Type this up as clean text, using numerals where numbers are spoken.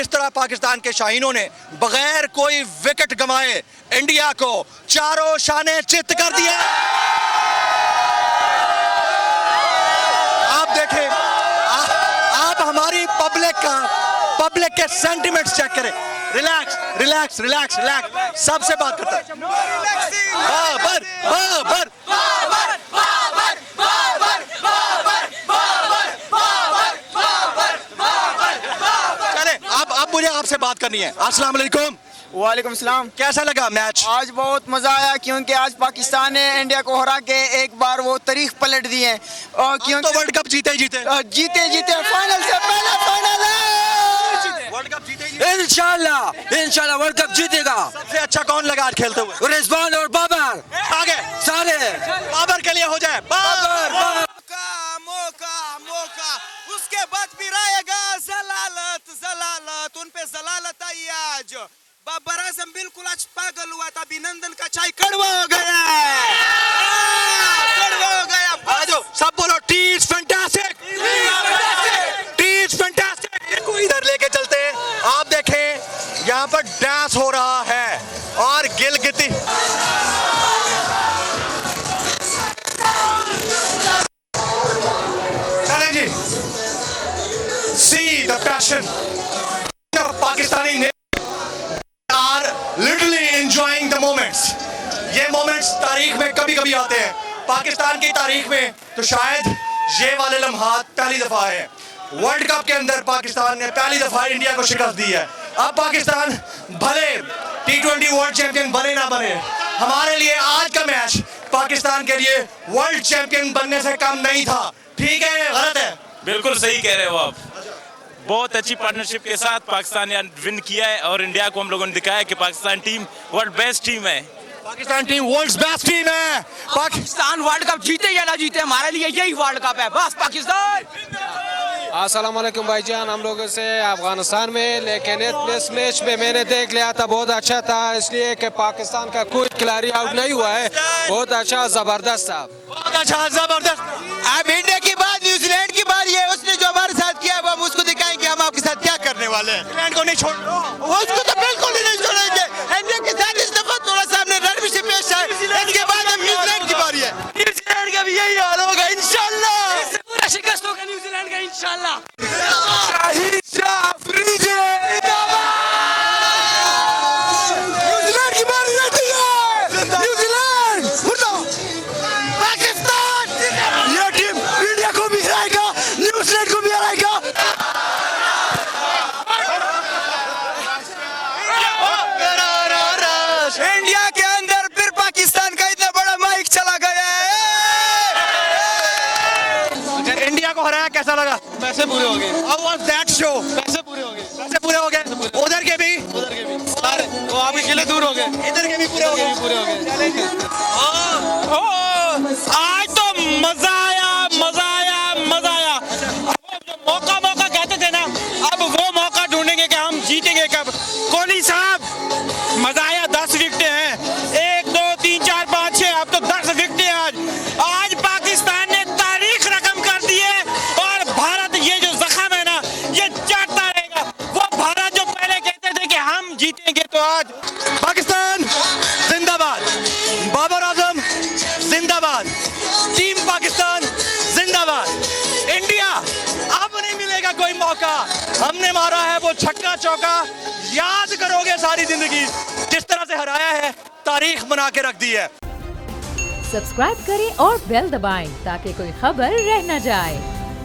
किस तरह पाकिस्तान के शाहीनों ने बगैर कोई विकेट गंवाए इंडिया को चारों शाने चित कर दिया। आप देखें, आप हमारी पब्लिक के सेंटिमेंट्स चेक करें। रिलैक्स रिलैक्स रिलैक्स रिलैक्स, सबसे बात करता है। बाबर बाबर बाबर बाबर बाबर बाबर बाबर बाबर बाबर। चले अब मुझे आपसे बात करनी है। अस्सलाम वालेकुम। वालेकुम सलाम। कैसा लगा मैच? आज बहुत मजा आया क्योंकि आज पाकिस्तान ने इंडिया को हरा के एक बार वो तारीख पलट दी है। और क्योंकि तो वर्ल्ड कप जीते फाइनल से पहले फाइनल है। वर्ल्ड कप जीते इंशाल्लाह वर्ल्ड कप जीतेगा। सबसे अच्छा कौन लगा आज खेलते हुए? रिजवान और बाबर आगे सारे बाबर के लिए हो जाए। बाबर मौका उसके बाद फिर आएगा जलालत उन पे जलालत आई आज। बाबर आजम बिल्कुल आज पागल हुआ था। अभिनंदन का चाय कड़वा हो गया। सब बोलो T is fantastic, T is fantastic. इधर लेके चलते हैं। आप देखें यहाँ पर डांस हो रहा है और गिलगिती चलें जी। See the passion of Pakistani are literally enjoying the moments. ये moments तारीख में कभी कभी आते हैं। पाकिस्तान की तारीख में तो शायद ये वाले लम्हात पहली दफा है। वर्ल्ड कप के अंदर पाकिस्तान ने पहली दफा इंडिया को शिकस्त दी है। अब पाकिस्तान भले T20 वर्ल्ड चैंपियन बने ना बने, हमारे लिए आज का मैच पाकिस्तान के लिए वर्ल्ड चैंपियन बनने से कम नहीं था। ठीक है, गलत है? बिल्कुल सही कह रहे हो आप। बहुत अच्छी पार्टनरशिप के साथ पाकिस्तान ने विन किया है और इंडिया को हम लोगों ने दिखाया कि Pakistan team world best team है। Pakistan team world best team है। पाकिस्तान वर्ल्ड कप जीते या ना जीते, हमारे लिए यही वर्ल्ड कप है। बस पाकिस्तान। अस्सलाम वालेकुम भाईजान। हम लोगों से अफगानिस्तान में, लेकिन इस मैच में मैंने देख लिया था, बहुत अच्छा था। इसलिए कि पाकिस्तान का कोई खिलाड़ी आउट नहीं हुआ है। बहुत अच्छा, जबरदस्त था, बहुत अच्छा, जबरदस्त। अब इंडिया की बात, न्यूजीलैंड की बात, ये उसने जो हमारे साथ किया वो हम उसको दिखाएंगे हम आपके साथ क्या करने वाले हैं। इंग्लैंड को नहीं छोड़, उसको तो बिल्कुल ही नहीं छोड़ेंगे। इंडिया के साथ इस दफा थोड़ा सा हमने रणवी से पेश आए। इसके बाद हम न्यूजीलैंड की बारी है। न्यूजीलैंड का भी यही हाल होगा इंशाल्लाह। पूरा शिकस्त होगा न्यूजीलैंड का इंशाल्लाह। न्यूजीलैंड की बारी रहती है। न्यूजीलैंड पाकिस्तान ये टीम इंडिया को भी हराएगा, न्यूजीलैंड को भी हराएगा। इंडिया के अंदर फिर पाकिस्तान का इतना बड़ा माइक चला गया है। इंडिया को हराया, कैसा लगा? पैसे पूरे हो गए। How was that show? पैसे पूरे हो गए। पैसे पूरे हो गए, उधर के भी सारे वो आपके किले दूर हो गए, इधर के भी पूरे हो गए। पूरे हो गए। आज तो मजा आया, मजा आया, मजा आया। मौका कहते थे ना, अब वो मौका ढूंढेंगे कि हम जीतेंगे कब। कोहली साहब, मजा आया। 10 विकेटें हैं, 1 2 3 4 5 6, अब तो 10 विकेटें आज पाकिस्तान ने तारीख रकम कर दी है। और भारत ये जो जख्म है ना, ये चाटता रहेगा। वो भारत जो पहले कहते थे कि हम जीतेंगे, तो आज पाकिस्तान जिंदाबाद, बाबर आजम जिंदाबाद, टीम पाकिस्तान जिंदाबाद। इंडिया अब नहीं मिलेगा कोई मौका। हमने मारा है वो छक्का चौका, याद करोगे सारी जिंदगी। जिस तरह से हराया है, तारीख बना के रख दी है। सब्सक्राइब करें और बेल दबाएं ताकि कोई खबर रह न जाए।